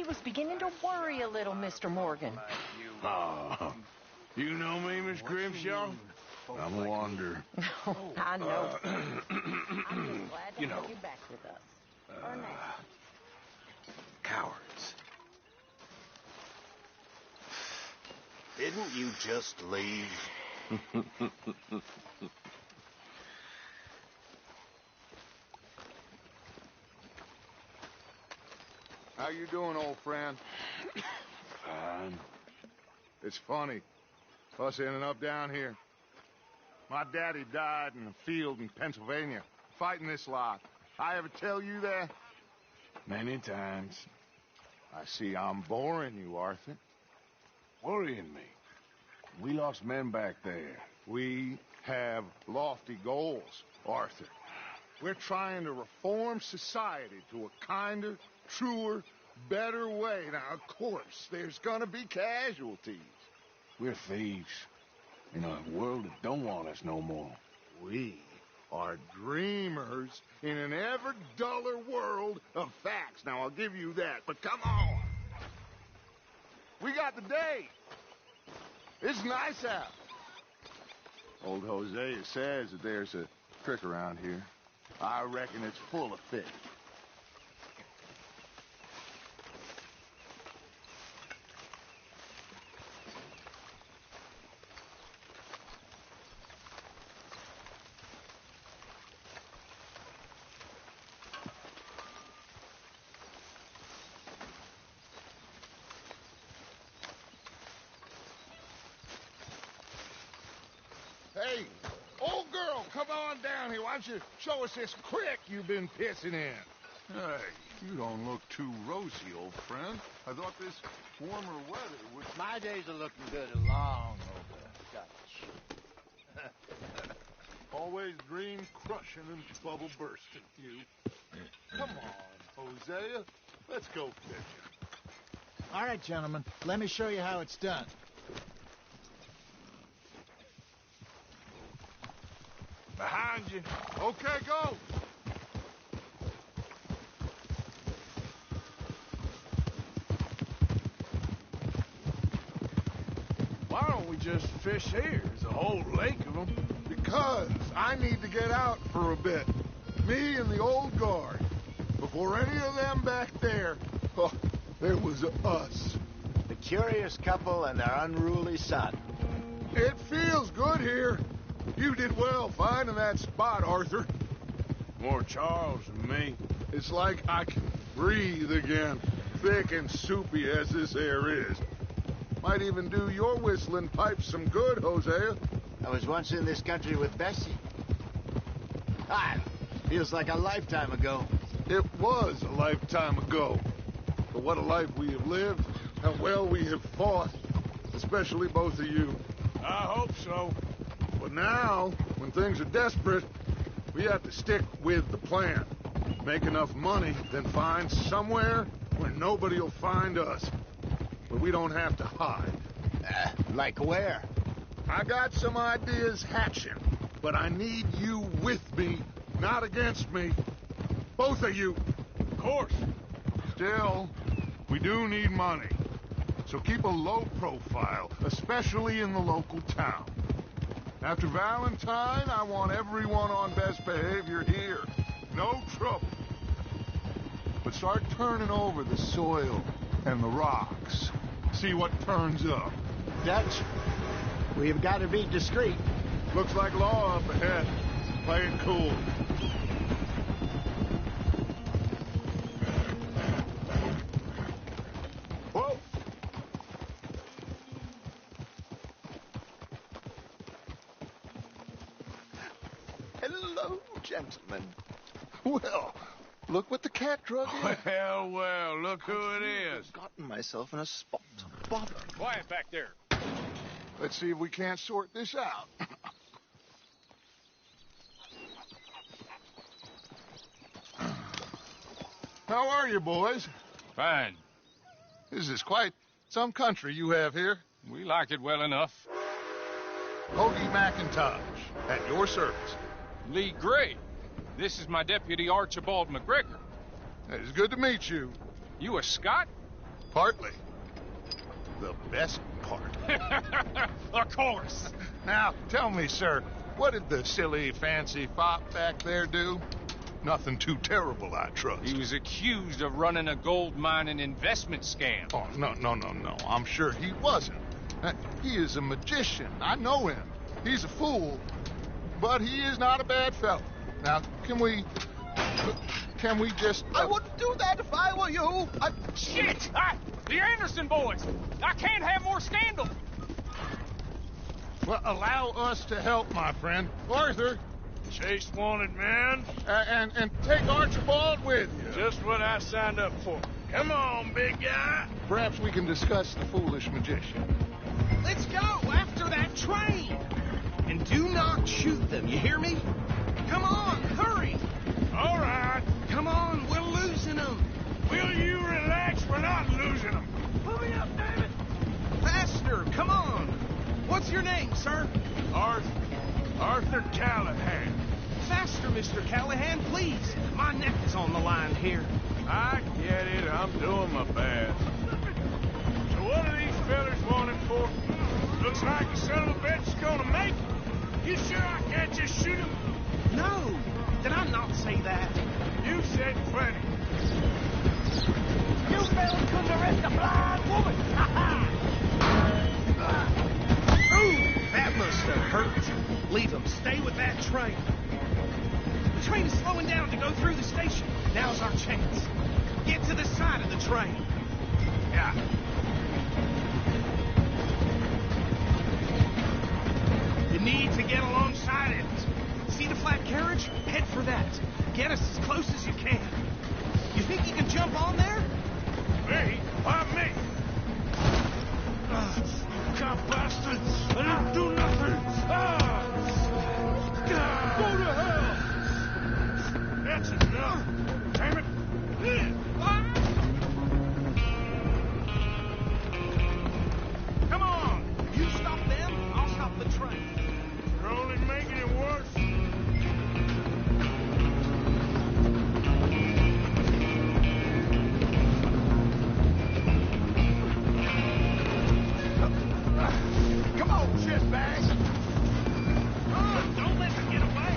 he was beginning to worry a little, Mr. Morgan. Oh, you know me, Miss Grimshaw? I'm a wanderer. I know. I'm just glad to have you back with us. Or next. Cowards. Didn't you just leave? How you doing, old friend? Fine. It's funny, us ending up down here. My daddy died in a field in Pennsylvania, fighting this lot. I ever tell you that? Many times. I see I'm boring you, Arthur. Worrying me. We lost men back there. We have lofty goals, Arthur. We're trying to reform society to a kinder, truer, better way. Now, of course, there's gonna be casualties. We're thieves. In a world that don't want us no more. We are dreamers in an ever duller world of facts. Now, I'll give you that, but come on. We got the day. It's nice out. Old Hosea says that there's a trick around here. I reckon it's full of fish. Hey, old girl, come on down here. Why don't you show us this creek you've been pissing in? Hey, you don't look too rosy, old friend. I thought this warmer weather would... My days are looking good long over Dutch. Always dream crushing and bubble bursting, you. Come on, Hosea. Let's go fishing. All right, gentlemen. Let me show you how it's done. Behind you. Okay, go. Why don't we just fish here? There's a whole lake of them. Because I need to get out for a bit. Me and the old guard. Before any of them back there, oh, there was us. The curious couple and their unruly son. It feels good here. You did well finding that spot, Arthur. More Charles than me. It's like I can breathe again, thick and soupy as this air is. Might even do your whistling pipes some good, Hosea. I was once in this country with Bessie. Feels like a lifetime ago. It was a lifetime ago. But what a life we have lived, how well we have fought, especially both of you. I hope so. But now, when things are desperate, we have to stick with the plan. Make enough money, then find somewhere where nobody will find us. Where we don't have to hide. Like where? I got some ideas hatching, but I need you with me, not against me. Both of you. Of course. Still, we do need money. So keep a low profile, especially in the local town. After Valentine, I want everyone on best behavior here. No trouble. But start turning over the soil and the rocks. See what turns up. Dutch, we've got to be discreet. Looks like law up ahead. Play it cool. Whoa! Hello, gentlemen. Well, look what the cat drug in. Well, well, look who it is. I've gotten myself in a spot. Bother. Quiet back there. Let's see if we can't sort this out. How are you, boys? Fine. This is quite some country you have here. We like it well enough. Hoagie McIntosh, at your service. Lee Gray. This is my deputy, Archibald McGregor. It's good to meet you. You a Scot? Partly. The best part. Of course. Now, tell me, sir, what did the silly, fancy fop back there do? Nothing too terrible, I trust. He was accused of running a gold mining investment scam. Oh, no. I'm sure he wasn't. He is a magician. I know him. He's a fool, but he is not a bad fellow. Now, can we just... I wouldn't do that if I were you. Shit! The Anderson boys! I can't have more scandal! Well, allow us to help, my friend. Arthur, Chase wanted man. and take Archibald with you. Just what I signed up for. Come on, big guy. Perhaps we can discuss the foolish magician. Let's go after that train. And do not shoot them, you hear me? Come on, hurry. All right. Come on, we're losing them. Will you relax? We're not losing them. Hurry up, David. Faster, come on. What's your name, sir? Arthur Callahan. Faster, Mr. Callahan, please. My neck is on the line here. I get it. I'm doing my best. So what are these fellas wanting for? Looks like the son of a bitch is gonna make it. You sure I can't just shoot him? No, did I not say that? You said plenty. You fellas couldn't arrest a blind woman! Ha ha! Ooh, that must have hurt. Leave them. Stay with that train. The train is slowing down to go through the station. Now's our chance. Get to the side of the train. Yeah. You need to get alongside it. See the flat carriage? Head for that. Get us as close as you can. You think you can jump on there? Me? Why me? Cop bastard! I didn't do nothing! Go to hell! That's enough! Damn it! Come on! You stop them, I'll stop the train. You're only making it worse. Come on, shitbags! Don't let them get away!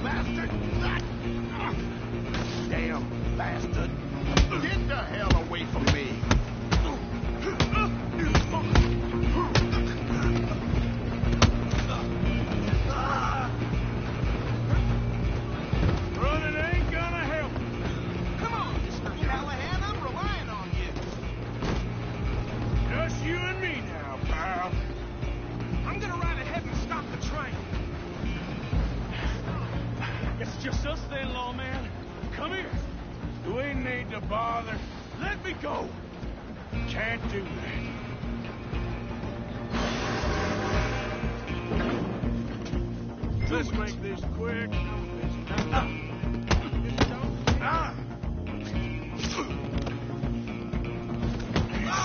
Bastard! Damn bastard! Get the hell away from me! Running ain't gonna help. Come on, Mr. Callahan, I'm relying on you. Just you and me now, pal. I'm gonna ride ahead and stop the train. It's just us then, lawman. Come here. You ain't need to bother. Let me go. Can't do that. Let's make this quick. You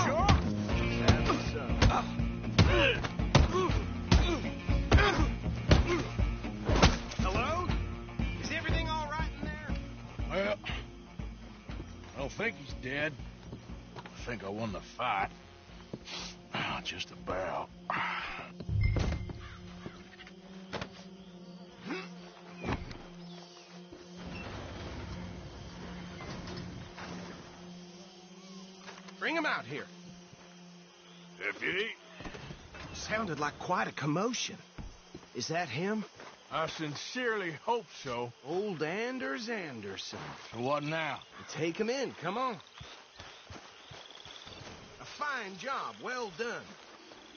sure? Hello? Is everything all right in there? Well, I don't think he's dead. I think I won the fight. Just about. Bring him out here. Deputy, Sounded like quite a commotion. Is that him? I sincerely hope so. Old Anders Anderson. So what now? Take him in, come on. A fine job, well done.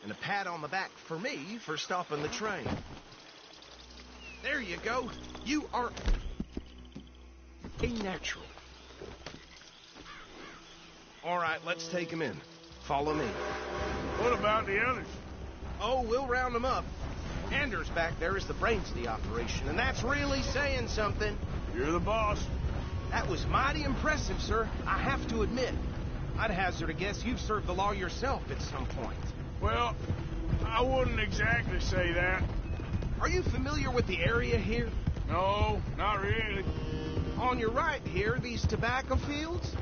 And a pat on the back for me for stopping the train. There you go. You are a natural. All right, let's take him in. Follow me. What about the others? Oh, we'll round them up. Anders back there is the brains of the operation, and that's really saying something. You're the boss. That was mighty impressive, sir. I have to admit. I'd hazard a guess you've served the law yourself at some point. Well, I wouldn't exactly say that. Are you familiar with the area here? No, not really. On your right here, these tobacco fields.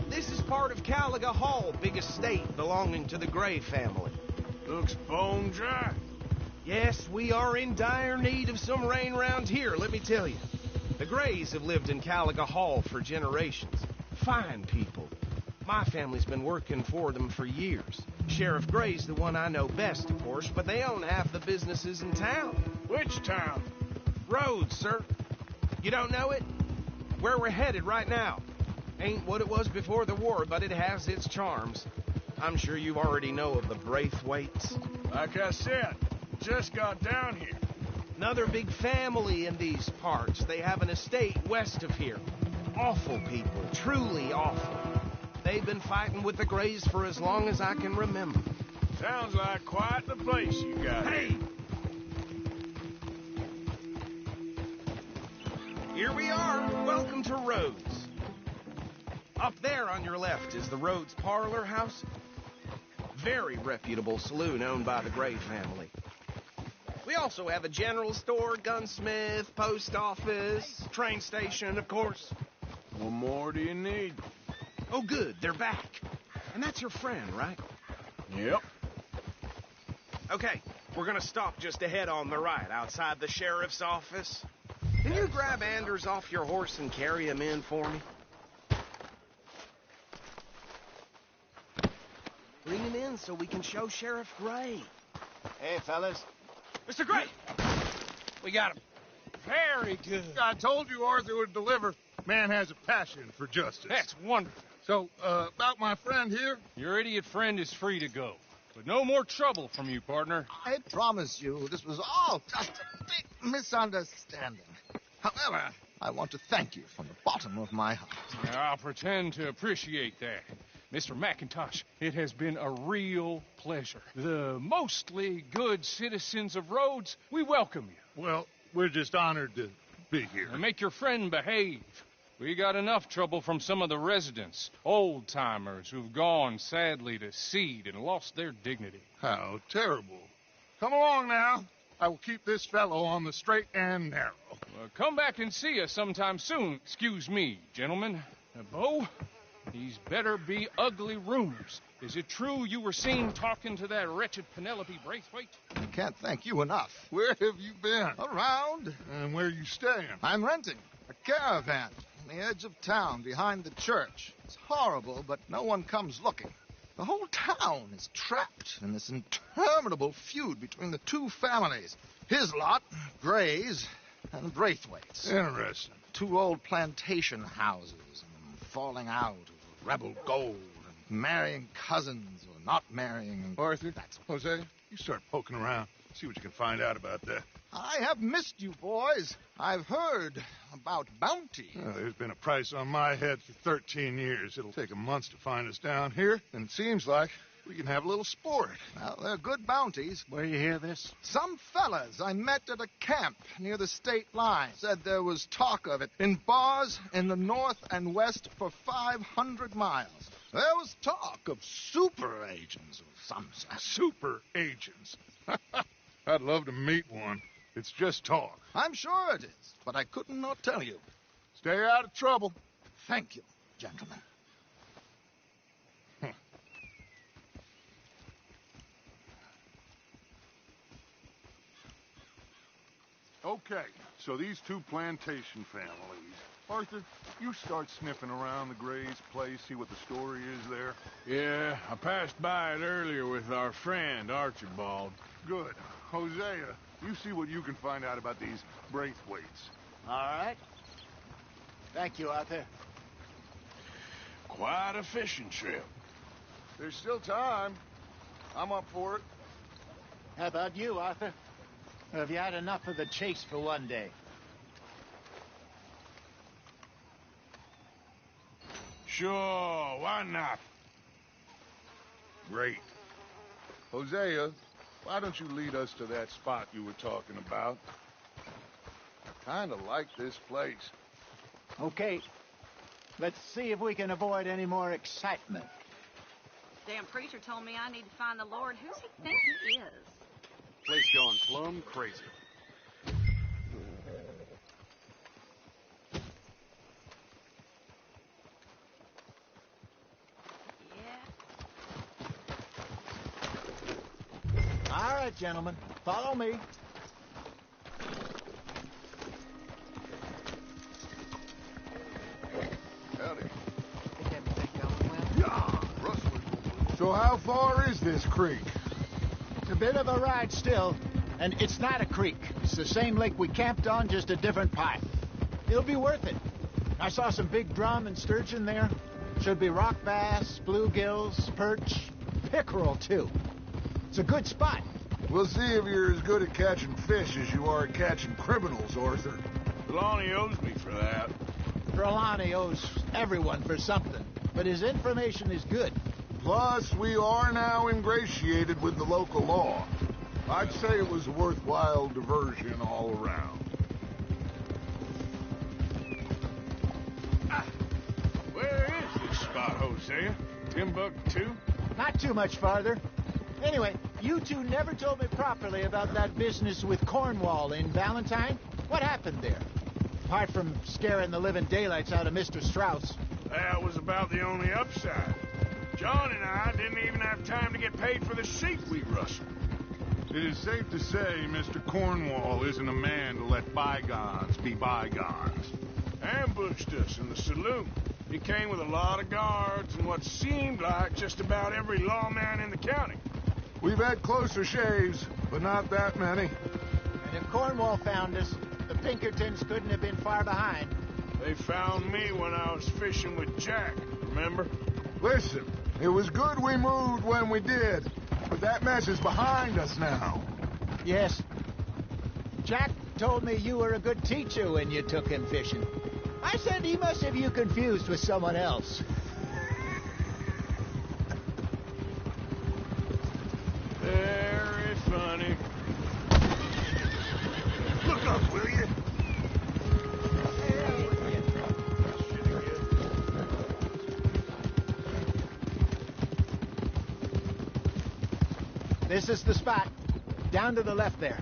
This is part of Caliga Hall, big estate belonging to the Gray family. Looks bone dry. Yes, we are in dire need of some rain round here, let me tell you. The Grays have lived in Caliga Hall for generations. Fine people. My family's been working for them for years. Sheriff Gray's the one I know best, of course, but they own half the businesses in town. Which town? Rhodes, sir. You don't know it? Where we're headed right now. Ain't what it was before the war, but it has its charms. I'm sure you already know of the Braithwaites. Like I said, just got down here. Another big family in these parts. They have an estate west of here. Awful people, truly awful. They've been fighting with the Grays for as long as I can remember. Sounds like quite the place you got. Hey! Here we are. Welcome to Rhodes. Up there on your left is the Rhodes Parlor House. Very reputable saloon owned by the Gray family. We also have a general store, gunsmith, post office, train station, of course. What more do you need? Oh, good, they're back. And that's your friend, right? Yep. Okay, we're gonna stop just ahead on the right, outside the sheriff's office. Can you grab Anders off your horse and carry him in for me? Bring him in so we can show Sheriff Gray. Hey, fellas. Mr. Gray! We got him. Very good. I told you Arthur would deliver. Man has a passion for justice. That's wonderful. So, about my friend here? Your idiot friend is free to go. But no more trouble from you, partner. I promise you this was all just a big misunderstanding. However, I want to thank you from the bottom of my heart. I'll pretend to appreciate that. Mr. McIntosh, it has been a real pleasure. The mostly good citizens of Rhodes, we welcome you. Well, we're just honored to be here. And make your friend behave. We got enough trouble from some of the residents, old-timers who've gone, sadly, to seed and lost their dignity. How terrible. Come along now. I will keep this fellow on the straight and narrow. Well, come back and see us sometime soon. Excuse me, gentlemen. Bo, these better be ugly rumors. Is it true you were seen talking to that wretched Penelope Braithwaite? I can't thank you enough. Where have you been? Around, And where you staying? I'm renting a caravan on the edge of town behind the church. It's horrible, but no one comes looking. The whole town is trapped in this interminable feud between the two families. His lot, Gray's, and Braithwaite's. Interesting. Two old plantation houses, and falling out of rebel gold, and marrying cousins or not marrying. Arthur, Jose, you start poking around. See what you can find out about that. I have missed you, boys. I've heard about bounty. Well, there's been a price on my head for 13 years. It'll take a month to find us down here, and it seems like we can have a little sport. Well, they're good bounties. Where you hear this? Some fellas I met at a camp near the state line said there was talk of it in bars in the north and west for 500 miles. There was talk of super agents of some sort. Super agents. I'd love to meet one. It's just talk. I'm sure it is, but I couldn't not tell you. Stay out of trouble. Thank you, gentlemen. Okay, so these two plantation families. Arthur, you start sniffing around the Gray's place, see what the story is there. Yeah, I passed by it earlier with our friend, Archibald. Good. Hosea, you see what you can find out about these Braithwaites. All right. Thank you, Arthur. Quite a fishing trip. There's still time. I'm up for it. How about you, Arthur? Or have you had enough of the chase for one day? Sure, why not? Great. Hosea, why don't you lead us to that spot you were talking about? I kind of like this place. Okay. Let's see if we can avoid any more excitement. Damn preacher told me I need to find the Lord. Who's he think he is? Place going plumb crazy. gentlemen. Follow me. Howdy. Is everything going well? Yeah, rustling. So how far is this creek? It's a bit of a ride still, and it's not a creek. It's the same lake we camped on, just a different part. It'll be worth it. I saw some big drum and sturgeon there. Should be rock bass, bluegills, perch, pickerel, too. It's a good spot. We'll see if you're as good at catching fish as you are at catching criminals, Arthur. Lonnie owes me for that. Trelawney owes everyone for something, but his information is good. Plus, we are now ingratiated with the local law. I'd say it was a worthwhile diversion all around. Where is this spot, Hosea? Timbuktu? Not too much farther. Anyway, you two never told me properly about that business with Cornwall in Valentine. What happened there? Apart from scaring the living daylights out of Mr. Strauss. That was about the only upside. John and I didn't even have time to get paid for the sheep we rustled. It is safe to say Mr. Cornwall isn't a man to let bygones be bygones. Ambushed us in the saloon. He came with a lot of guards and what seemed like just about every lawman in the county. We've had closer shaves, but not that many. And if Cornwall found us, the Pinkertons couldn't have been far behind. They found me when I was fishing with Jack, remember? Listen, it was good we moved when we did, but that mess is behind us now. Yes. Jack told me you were a good teacher when you took him fishing. I said he must have you confused with someone else. Very funny. Look up, will you? This is the spot. Down to the left there.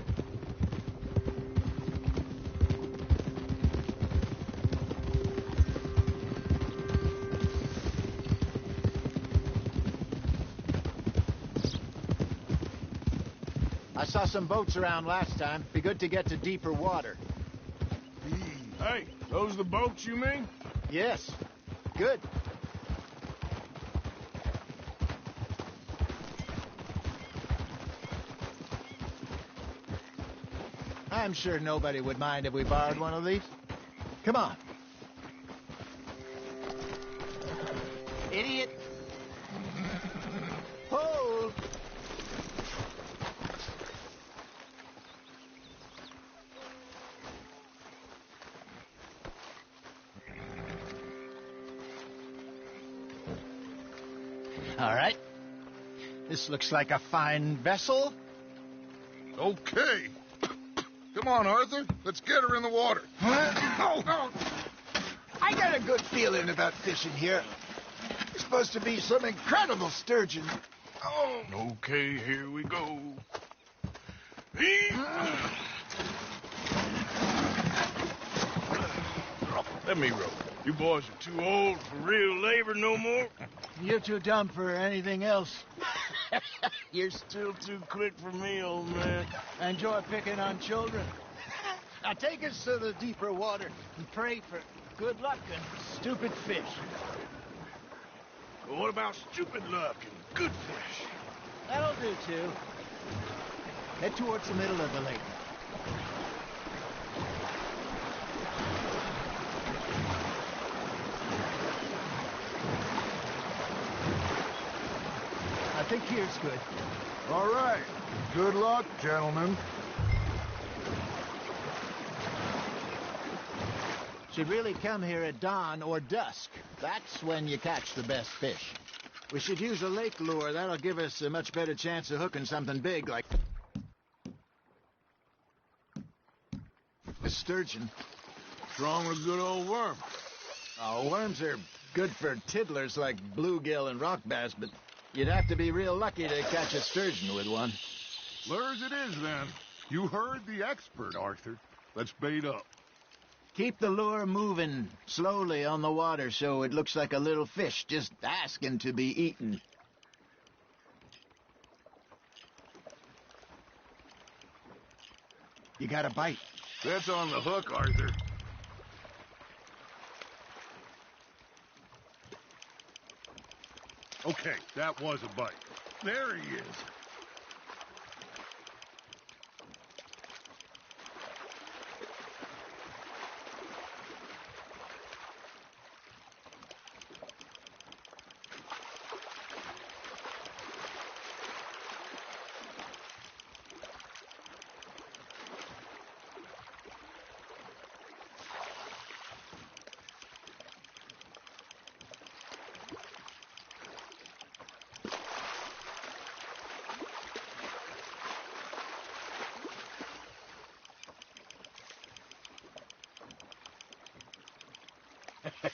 I saw some boats around last time. Be good to get to deeper water. Hey, those the boats you mean? Yes. Good. I'm sure nobody would mind if we borrowed one of these. Come on. Idiot. Hold. All right. This looks like a fine vessel. Okay. Come on, Arthur. Let's get her in the water. Oh, no. I got a good feeling about fishing here. There's supposed to be some incredible sturgeon. Oh. Okay, here we go. Let me row. You boys are too old for real labor no more. You're too dumb for anything else. You're still too quick for me, old man. I enjoy picking on children. Now take us to the deeper water and pray for good luck and stupid fish. Well, what about stupid luck and good fish? That'll do, too. Head towards the middle of the lake. I think here's good. All right. Good luck, gentlemen. Should really come here at dawn or dusk. That's when you catch the best fish. We should use a lake lure. That'll give us a much better chance of hooking something big like a sturgeon. What's wrong with a good old worm? Oh, worms are good for tiddlers like bluegill and rock bass, but you'd have to be real lucky to catch a sturgeon with one. Lures it is, then. You heard the expert, Arthur. Let's bait up. Keep the lure moving slowly on the water so it looks like a little fish just asking to be eaten. You got a bite. That's on the hook, Arthur. Okay, that was a bite. There he is.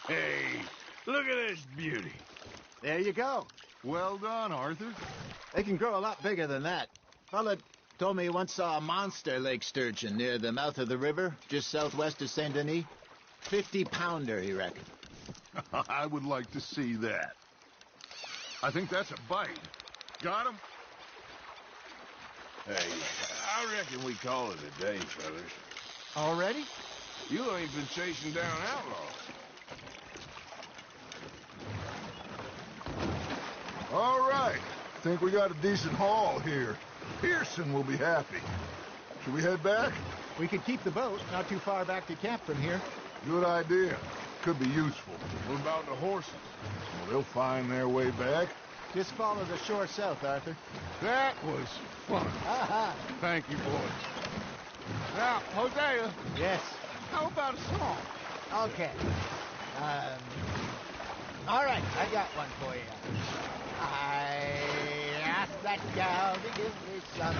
Hey, look at this beauty. There you go. Well done, Arthur. They can grow a lot bigger than that. Fella told me he once saw a monster lake sturgeon near the mouth of the river, just southwest of Saint Denis. 50-pounder, he reckoned. I would like to see that. I think that's a bite. Got him? Hey, I reckon we call it a day, fellas. Already? You ain't been chasing down outlaws. All right. Think we got a decent haul here. Pearson will be happy. Should we head back? We could keep the boat not too far back to camp from here. Good idea. Could be useful. What about the horses? Well, they'll find their way back. Just follow the shore south, Arthur. That was fun. Aha! Thank you, boys. Now, Hosea, Yes. how about a song? Okay. All right, I got one for you. I asked that gal to give me some.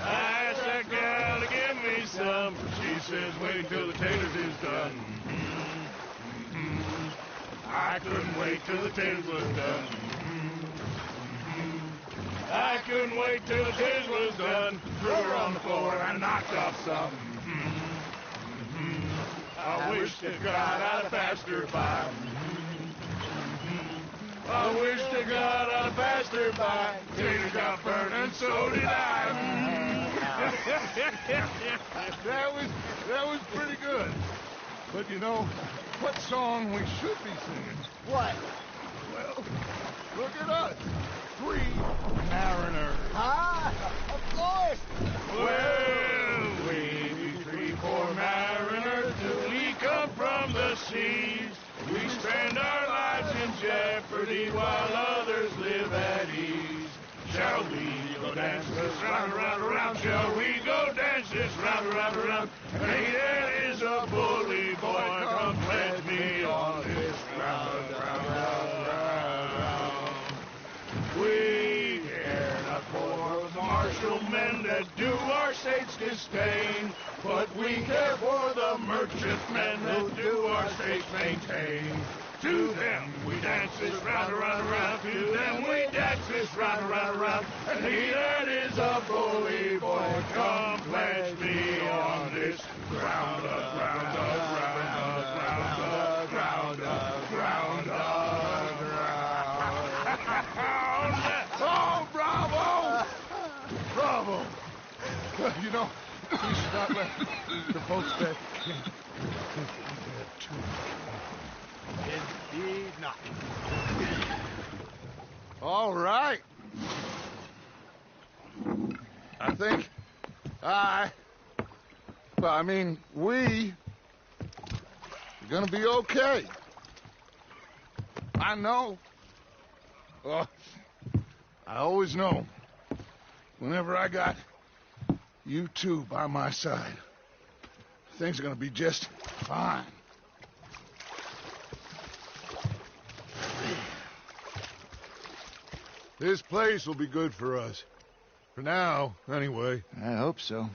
I asked that gal to give me some. She says, wait till the taters is done. I couldn't wait till the taters was done. I couldn't wait till the taters was done. Threw her on the floor and knocked off some. I wish to God I'd have passed her by. I wish to God I'd have passed her by. Tater got burned and so did I. That was pretty good. But you know, what song we should be singing? What? Well, look at us. 3 mariners. Ah, of course. Well, we 3 poor mariners till we come from the seas. We spend our lives in jeopardy while others live at ease. Shall we go dance this round, around, around? Shall we go dance this round, around, around? Hey, there is a bully boy, come pledge me on this round, round, round, round. We care not for the martial men that do our state's disdain, but we care for the merchantmen that do our state's maintain. To them we dance this round, around, around. To them we dance this round, around, around. And he that is a bully boy, come pledge me on this round up, round up, round up, round up, round up, round up, round up. Oh, bravo! Bravo! You know, we should not let the folks back too. Indeed not. All right. I think we are gonna be okay. I know. Oh, I always know. Whenever I got you two by my side, things are gonna be just fine. This place will be good for us. For now, anyway. I hope so.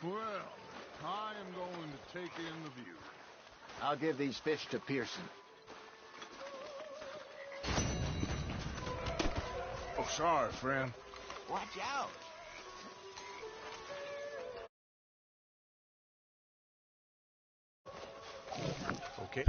Well, I am going to take in the view. I'll give these fish to Pearson. Oh, sorry, friend. Watch out. Okay.